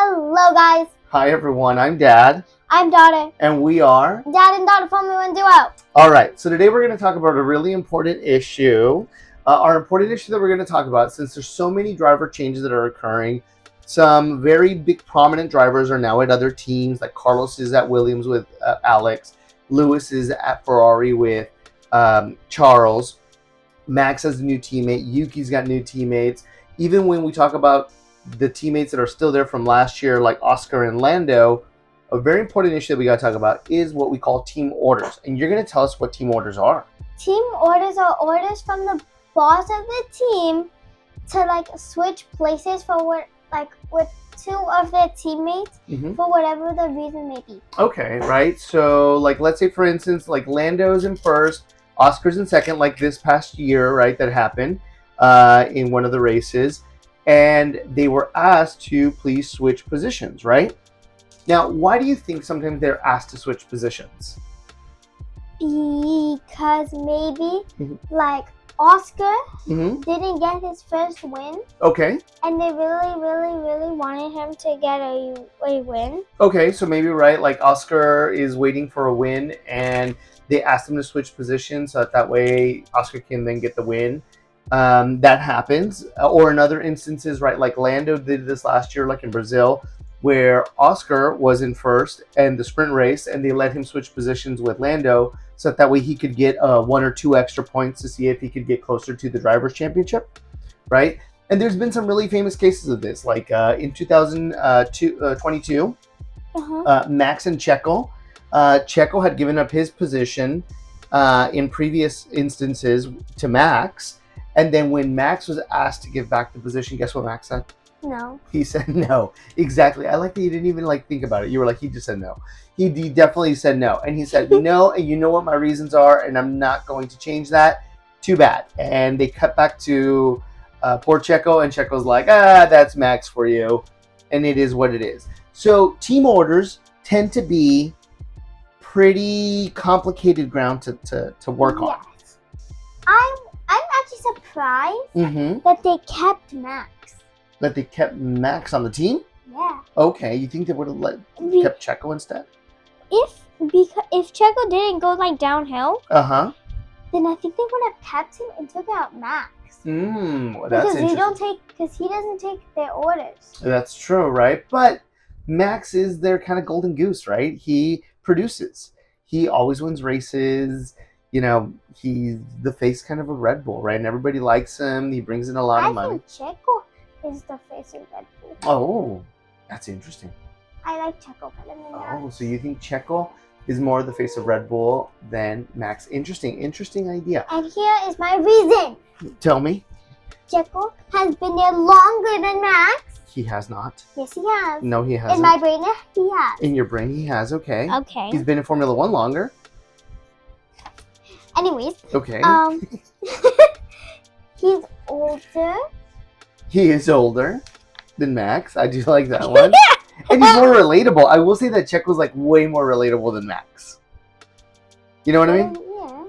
Hello, guys. Hi, everyone. I'm Dad. I'm Daughter. And we are Dad and Daughter Formula One Duo. All right. So today we're going to talk about a really important issue. Our important issue that we're going to talk about, since there's so many driver changes that are occurring, some very big prominent drivers are now at other teams, like Carlos is at Williams with Alex. Lewis is at Ferrari with Charles. Max has a new teammate. Yuki's got new teammates. Even when we talk about the teammates that are still there from last year, like Oscar and Lando, a very important issue that we got to talk about is what we call team orders. And you're going to tell us what team orders are. Team orders are orders from the boss of the team to switch places for with two of their teammates for whatever the reason may be. Okay, right. So let's say, for instance, Lando's in first, Oscar's in second, like this past year, right, that happened in one of the races. And they were asked to please switch positions, right? Now, why do you think sometimes they're asked to switch positions? Because maybe, Oscar didn't get his first win. Okay. And they really, really, really wanted him to get a win. Okay, so maybe, right, Oscar is waiting for a win, and they asked him to switch positions so that way Oscar can then get the win. That happens. Or in other instances, right, like Lando did this last year, like in Brazil, where Oscar was in first and the sprint race, and they let him switch positions with Lando so that way he could get 1 or 2 extra points to see if he could get closer to the Drivers' Championship, right? And there's been some really famous cases of this, like in 2022, Max and Checo. Checo had given up his position in previous instances to Max, and then when Max was asked to give back the position, guess what Max said? No. He said no. Exactly. I like that you didn't even think about it. You were like, he just said no. He definitely said no. And he said no, and you know what my reasons are, and I'm not going to change that. Too bad. And they cut back to poor Checo, and Checo's like, that's Max for you. And it is what it is. So team orders tend to be pretty complicated ground to work on. Yes. I'm actually surprised that they kept Max. That they kept Max on the team? Yeah. Okay, you think they would have kept Checo instead? If Checo didn't go downhill, then I think they would have kept him and took out Max. Well, that's interesting. Because he doesn't take their orders. That's true, right? But Max is their kind of golden goose, right? He produces. He always wins races. You know, he's the face kind of a Red Bull, right? And everybody likes him. He brings in a lot of money. I think Checo is the face of Red Bull. Oh, that's interesting. I like Checo better than Max. Oh, so you think Checo is more the face of Red Bull than Max? Interesting idea. And here is my reason. Tell me. Checo has been there longer than Max. He has not. Yes, he has. No, he hasn't. In my brain, he has. In your brain, he has. Okay. Okay. He's been in Formula One longer. Anyways. Okay. He's older. He is older than Max. I do like that one. And he's more relatable. I will say that Checo's way more relatable than Max. You know what I mean? Yeah.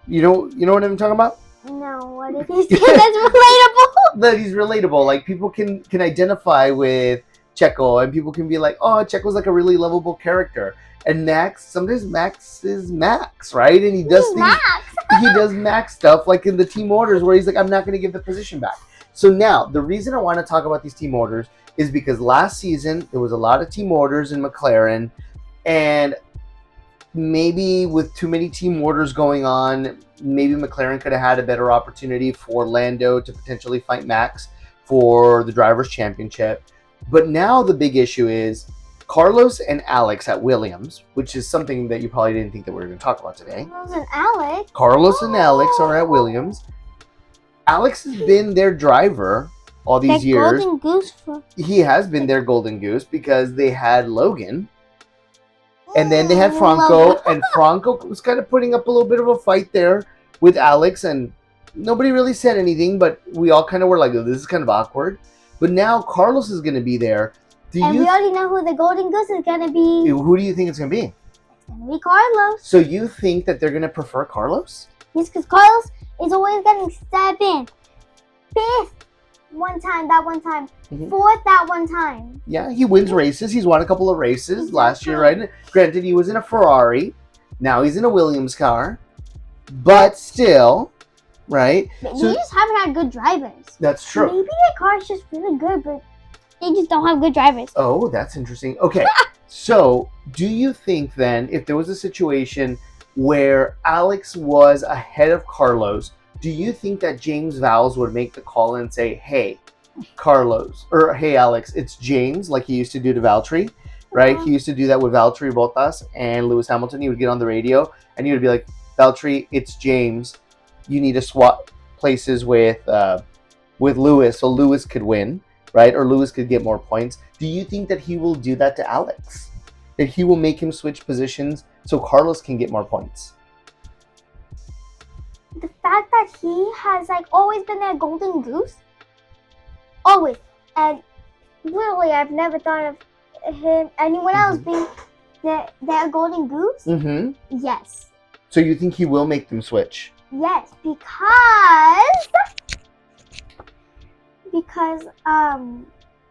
You know what I'm talking about? No, what did he say that's relatable? That he's relatable. People can identify with Checo, and people can be like, oh, Checo's a really lovable character. And Max, sometimes Max is Max, right? And he does he does Max stuff in the team orders where he's like, I'm not going to give the position back. So now, the reason I want to talk about these team orders is because last season, there was a lot of team orders in McLaren, and maybe with too many team orders going on, maybe McLaren could have had a better opportunity for Lando to potentially fight Max for the Drivers' Championship. But now the big issue is Carlos and Alex at Williams, which is something that you probably didn't think that we were going to talk about today. Carlos and Alex are at Williams. Alex has been their driver all these years. Golden Goose He has been their golden goose because they had Logan. And then they had Franco. And Franco was kind of putting up a little bit of a fight there with Alex. And nobody really said anything, but we all kind of were like, oh, this is kind of awkward. But now Carlos is going to be there. We already know who the golden goose is going to be. Who do you think it's going to be? It's going to be Carlos. So you think that they're going to prefer Carlos? Yes, because Carlos is always getting 7th, 5th, one time, that one time. Mhm. Fourth, that one time. Yeah, he wins races. He's won a couple of races last year, right? Granted, he was in a Ferrari. Now he's in a Williams car. But still, right? But you just haven't had good drivers. That's true. Maybe the car is just really good, but they just don't have good drivers. Oh, that's interesting. Okay, so do you think then, if there was a situation where Alex was ahead of Carlos, do you think that James Vowles would make the call and say, hey, Carlos, or hey, Alex, it's James, like he used to do to Valtteri, right? He used to do that with Valtteri Bottas and Lewis Hamilton. He would get on the radio and he would be like, Valtteri, it's James. You need to swap places with Lewis so Lewis could win, right? Or Lewis could get more points. Do you think that he will do that to Alex? That he will make him switch positions so Carlos can get more points? The fact that he has like always been that golden goose, always, and literally I've never thought of anyone else being that golden goose. Mm-hmm. Yes. So you think he will make them switch? Yes, because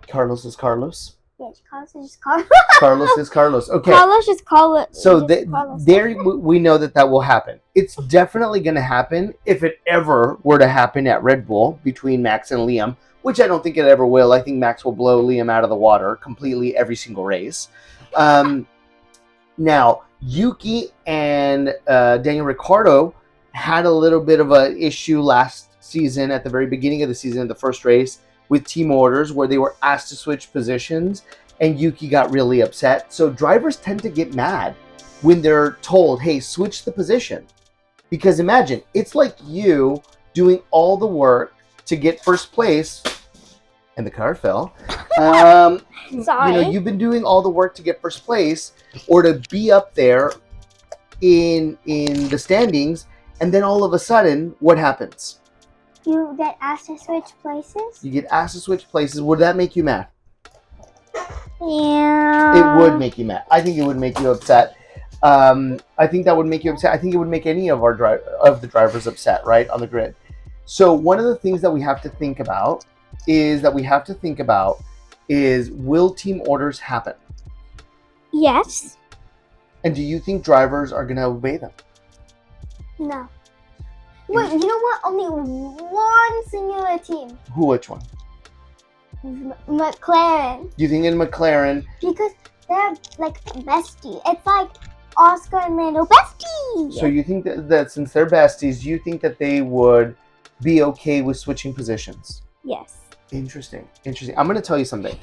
Carlos is Carlos. Yes, Carlos is Carlos. Carlos is Carlos. Okay. Carlos is Carlos. So there we know that will happen. It's definitely going to happen if it ever were to happen at Red Bull between Max and Liam, which I don't think it ever will. I think Max will blow Liam out of the water completely every single race. Now, Yuki and Daniel Ricciardo had a little bit of an issue last season at the very beginning of the season, the first race, with team orders where they were asked to switch positions and Yuki got really upset. So drivers tend to get mad when they're told, hey, switch the position. Because imagine, it's like you doing all the work to get first place and the car fell. Sorry. You know, you've been doing all the work to get first place or to be up there in the standings, and then all of a sudden, what happens? You get asked to switch places? You get asked to switch places. Would that make you mad? Yeah. It would make you mad. I think it would make you upset. I think that would make you upset. I think it would make any of the drivers upset, right, on the grid. So one of the things that we have to think about is will team orders happen? Yes. And do you think drivers are going to obey them? No. Wait, you know what? Only one singular team. Which one? McLaren. You think in McLaren? Because they're like besties. It's like Oscar and Lando besties. So you think that since they're besties, you think that they would be okay with switching positions? Yes. Interesting. I'm going to tell you something.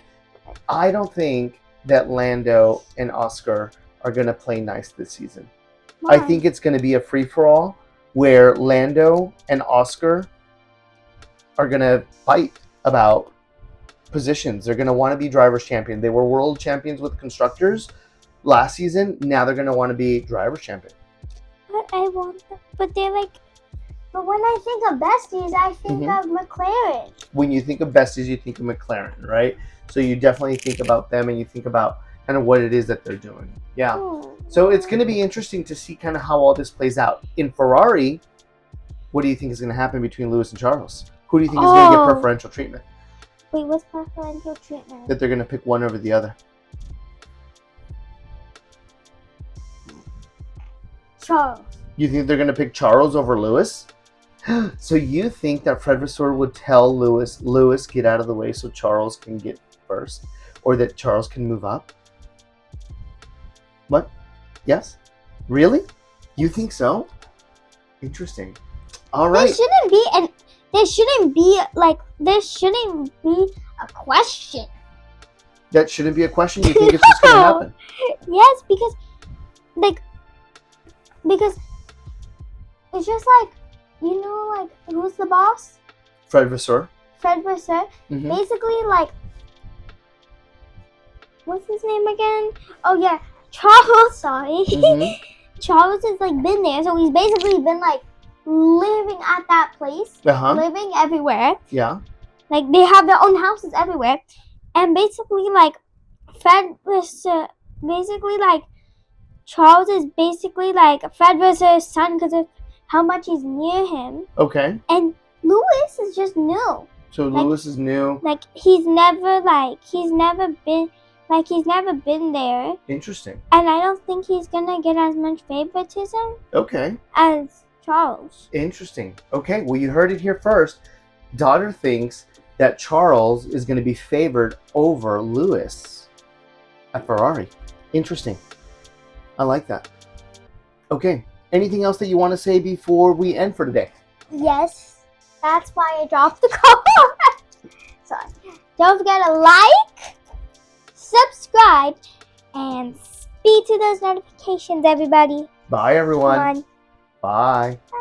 I don't think that Lando and Oscar are going to play nice this season. Why? I think it's going to be a free-for-all where Lando and Oscar are going to fight about positions. They're going to want to be drivers' champion. They were world champions with constructors last season. Now they're going to want to be drivers' champion. But I want them. But they're like... But when I think of besties, I think of McLaren. When you think of besties, you think of McLaren, right? So you definitely think about them and you think about kind of what it is that they're doing. Yeah. So it's going to be interesting to see kind of how all this plays out. In Ferrari, what do you think is going to happen between Lewis and Charles? Who do you think is going to get preferential treatment? Wait, what's preferential treatment? That they're going to pick one over the other. Charles. You think they're going to pick Charles over Lewis? So you think that Fred Vasseur would tell Lewis, get out of the way so Charles can get first? Or that Charles can move up? What? Yes? Really? You think so? Interesting. All right. There shouldn't be a question. That shouldn't be a question? You think it's just going to happen? Yes, because it's just like, you know, like, who's the boss? Fred Vasseur. Fred Vasseur. Mm-hmm. Basically, like, what's his name again? Oh, yeah, Charles, sorry. Mm-hmm. Charles has, like, been there, so he's basically been, like, living at that place. Uh-huh. Living everywhere. Yeah. Like, they have their own houses everywhere. And basically, like, Fred Vasseur, basically, like, Charles is basically, like, Fred Vasseur's son because of how much he's near him. Okay. And Lewis is just new. So Lewis is new. Like he's never been there, Interesting. and I don't think he's gonna get as much favoritism Okay. as Charles. Interesting. Okay, well, you heard it here first. Daughter thinks that Charles is going to be favored over Lewis at Ferrari. Interesting. I like that. Okay, anything else that you want to say before we end for today? Yes, that's why I dropped the call. Sorry. Don't forget to like, subscribe, and speed to those notifications, everybody. Bye, everyone. Come on. Bye. Bye.